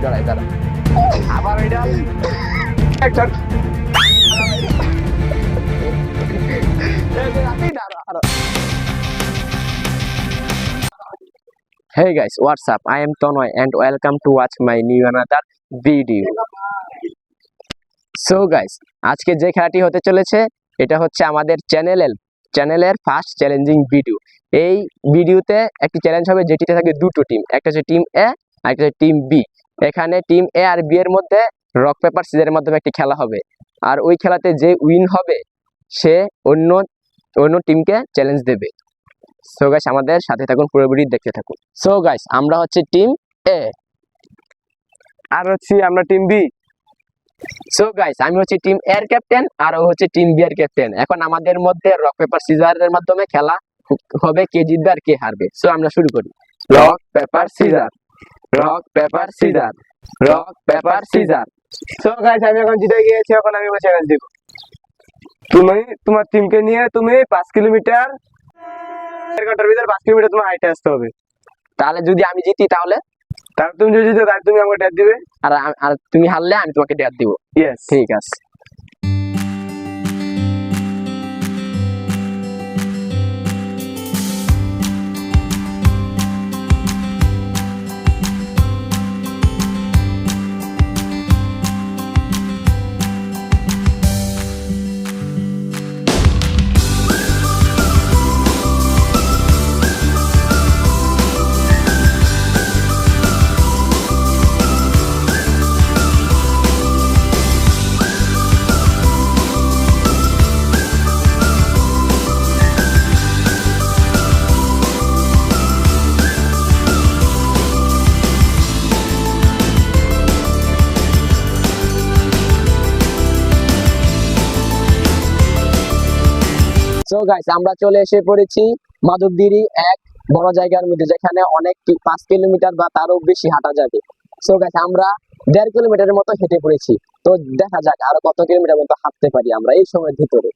দাঁড়াই দাঁড়া আবার ওইটা একটা Hey guys, what's up? I am Tonoy and welcome to watch my new another video. So guys, আজকে যে খেলাটি হতে চলেছে এটা হচ্ছে আমাদের চ্যানেলের ফার্স্ট চ্যালেঞ্জিং ভিডিও। এই ভিডিওতে একটি চ্যালেঞ্জ হবে যেটিতে থাকবে দুটো টিম, একটা হচ্ছে টিম এ আর একটা হচ্ছে টিম বি। এখানে টিম এ আর বি এর মধ্যে রক পেপার সিজারের মাধ্যমে একটি খেলা হবে, আর ওই খেলাতে যে উইন হবে সে অন্য টিমকে চ্যালেঞ্জ দেবে। সো গাইস আমাদের সাথে থাকুন, পুরো ভিডিও দেখতে থাকুন। সো গাইস আমরা হচ্ছে টিম এ আর হচ্ছে আমরা টিম বি। সো গাইস আমি হচ্ছে টিম এ এর ক্যাপ্টেন আর ও হচ্ছে টিম বি এর ক্যাপ্টেন। এখন আমাদের মধ্যে রক পেপার সিজারের মাধ্যমে খেলা হবে, কে জিতবে আর কে হারবে। সো আমরা শুরু করি। Rock paper scissor, rock paper scissor, rock paper scissor. So guys আমি এখন জিতে গিয়েছি, এখন আমি চ্যালেঞ্জ দেব। তুমি তোমার টিমকে নিয়ে তুমি 5 কিলোমিটার 1 ঘন্টার ভিতরে 5 কিলোমিটার তোমার হাইটে আসতে হবে। তাহলে যদি আমি জিতি তাহলে তুমি যদি জিতো তাহলে তুমি আমাকে ডেট দিবে, আর তুমি হারলে আমি তোমাকে ডেট দিব। ইয়েস, ঠিক আছে। সো গাইস আমরা চলে এসে পড়েছি মাধবদিরি এক বড় জায়গার মধ্যে, যেখানে অনেক 5 কিলোমিটার বা তারও বেশি হাঁটা যাবে। সো গাইস আমরা 1.5 কিলোমিটারের মতো হেঁটে পড়েছি, তো দেখা যাক আরো কত কিলোমিটার মতো হাঁটতে পারি আমরা এই সময়ের ভিতরে।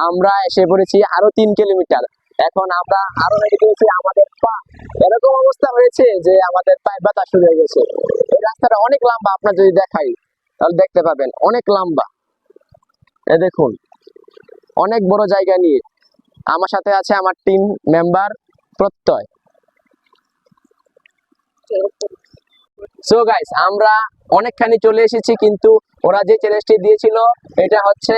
আমরা এসে পড়েছি আরো 3 কিলোমিটার। এখন আমরা আরো হেঁটে গেছি, আমাদের পা এরকম অবস্থা হয়েছে যে আমাদের পায়ে ব্যথা শুরু হয়ে গেছে। এই রাস্তাটা অনেক লম্বা, আপনার যদি দেখাই তাহলে দেখতে পাবেন অনেক লম্বা। এ দেখুন অনেক বড় জায়গা নিয়ে। আমার সাথে আছে আমার টিম মেম্বার প্রত্যয়। সো গাইস আমরা অনেকখানি চলে এসেছি, কিন্তু ওরা যে চ্যালেঞ্জটি দিয়েছিল এটা হচ্ছে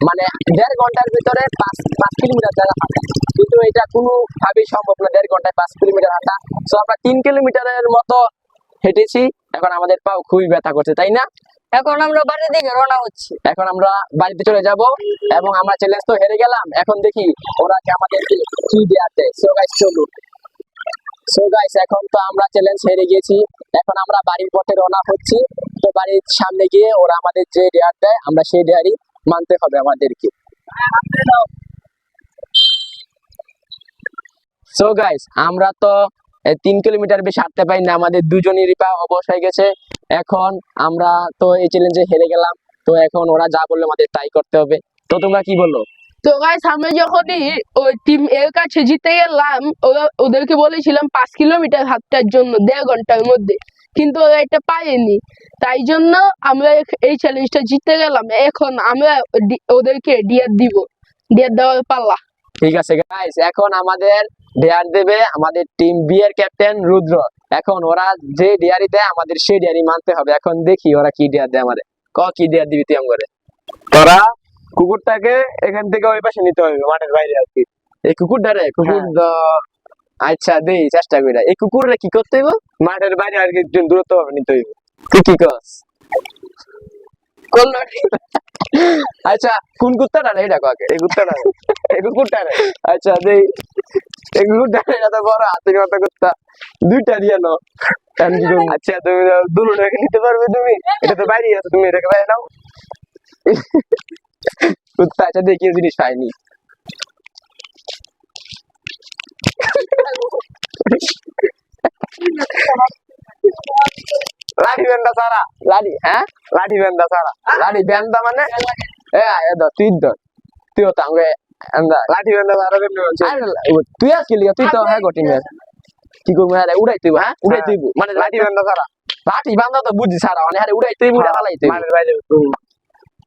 মানে 1.5 ঘন্টার ভিতরে 5 কিলোমিটার জায়গা হাঁটা, কিন্তু এটা কোনোভাবেই সম্ভব না 1.5 ঘন্টায় 5 কিলোমিটার হাঁটা। সো আমরা 3 কিলোমিটারের মতো হেঁটেছি, এখন আমাদের পাও খুবই ব্যথা করছে, তাই না? এখন আমরা বাড়ির দিকে রওনা হচ্ছি। এখন আমরা বাড়িতে চলে যাব, এবং আমরা চ্যালেঞ্জ তো হেরে গেলাম, এখন দেখি ওরা আমাদেরকে কি দেয়াতে। সো গাইস চলুন। সো গাইস এখন তো আমরা চ্যালেঞ্জ হেরে গেছি, এখন আমরা বাড়ির পথে রওনা হচ্ছি। তো বাড়ির সামনে গিয়ে ওরা আমাদের যে ডেয়ার দেয় আমরা সেই ডেয়ারই মানতে হবে আমাদেরকে। সো গাইস আমরা তো 3 কিলোমিটার বেশি হাঁটতে পারি না, আমাদের দুজনেরই পা অবশ হয়ে গেছে। এখন আমরা তো এই চ্যালেঞ্জে হেরে গেলাম, তো এখন ওরা যা বললো আমাদের তাই করতে হবে। তো তোমরা কি বললো? তো গাইস আমরা যখনই ওই টিম এর কাছে জিতে গেলাম, ওদেরকে বলেছিলাম 5 কিলোমিটার হাঁটার জন্য 1.5 ঘন্টার মধ্যে, কিন্তু ওরা এটা পারেনি। তাই জন্য আমরা এই চ্যালেঞ্জটা জিতে গেলাম। এখন আমরা ওদেরকে ডিয়ার দিব, ডিয়ার দেওয়ার পাল্লা। ঠিক আছে গাইস, এখন আমাদের ডেয়ার দেবে আমাদের টিম বি এর ক্যাপ্টেন রুদ্র। এখন ওরা যে ডেয়ারি দেয় আমাদের সেই ডেয়ারি মানতে হবে। এখন দেখি ওরা কি ডেয়ার দেয় আমাদের। কি ডেয়ার দিবি তুই আমাদের? তোরা কুকুরটাকে এখান থেকে ওই পাশে নিতে হবে, মাঠের বাইরে আর কি। এই কুকুরটারে কুকুর আচ্ছা দেই চেষ্টা করি। এই কুকুররে কি করতে হইব? মাঠের বাইরে আর কি দূরত্ব নিতে হইব। তুই কি কস? আচ্ছা কোন কুত্তাটা রে এটা কাকে? এই কুত্তাটা, এই কুকুরটারে। আচ্ছা দেই এই কুকুরটারে, এটা তো বড় হাতির মতো কুত্তা, দুইটা দিয়ে নাও। আচ্ছা তুমি দুটোটাকে নিতে পারবে তুমি? এটা তো বাইরে আছে, তুমি এটাকে বাইরে নাও। কুত্তা আচ্ছা দেখি জিনিস পাইনি। লাঠি বেন্দা সারা, লাঠি হ্যাঁ লাঠি বেন্দা সারা। লাঠি বেন্দা মানে তুই তুই তো আমাকে লাঠি বেন্দা সারা। তুই আজকে লিখা তুই তো হ্যাঁ গটিং কি করবো হ্যাঁ উড়াই তুই হ্যাঁ উড়াই তুই মানে লাঠি বান্ধা সারা লাঠি বান্ধা তো বুঝি সারা মানে হ্যাঁ উড়াই তুই উড়া ফালাই তুই মাঠের বাইরে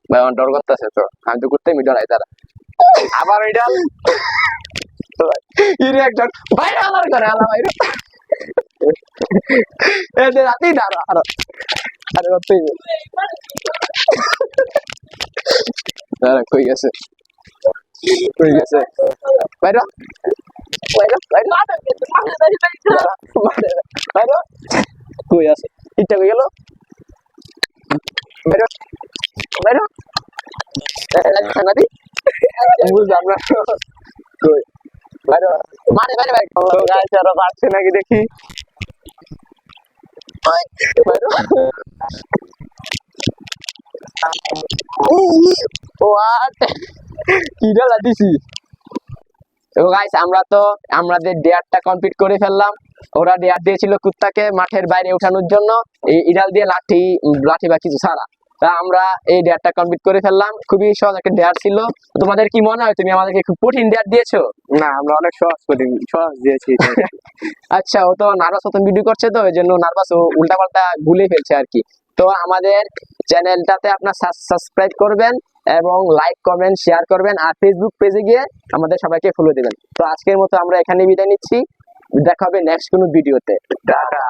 ভাই আমার ডর করতেছে তো আমি তো করতে ডরাই তারা আবার ওইটা ইরে একজন বাইরে আলার করে আলা বাইরে এতে রাতেই দাঁড়া আরো আরে তুই দাঁড়া কই গেছে বাইরে বাইরে বাইরে বাইরে কই আছে ইটা কই গেল বাইরে বাইরে নাদি বুঝলাম না কই বাইরে মারে বাইরে বাইরে তো গাছ আরো বাড়ছে নাকি দেখি হোয়াট কি ডালা দিছি তো গাইস আমরা তো আমাদের ডেয়ারটা কমপ্লিট করে ফেললাম ওরা ডেয়ার দিয়েছিল কুত্তাকে মাঠের বাইরে ওঠানোর জন্য এই ইডাল দিয়ে লাঠি লাঠি বা কিছু ছাড়া তা আমরা এই ডেয়ারটা কমপ্লিট করে ফেললাম খুবই সহজ একটা ডেয়ার ছিল তোমাদের কি মনে হয় তুমি আমাদেরকে খুব কঠিন ডেয়ার দিয়েছো না আমরা অনেক সহজ দিয়েছি আচ্ছা ও তো নার্ভাস মতন ভিডিও করছে তো ওই জন্য নার্ভাস ও উল্টাপাল্টা ভুলে ফেলছে আর কি তো আমাদের চ্যানেলটাতে আপনার সাবস্ক্রাইব করবেন এবং লাইক কমেন্ট শেয়ার করবেন আর ফেসবুক পেজে গিয়ে আমাদের সবাইকে ফলো দিবেন তো আজকের মতো আমরা এখানে বিদায় নিচ্ছি দেখা হবে নেক্সট কোনো ভিডিওতে টাটা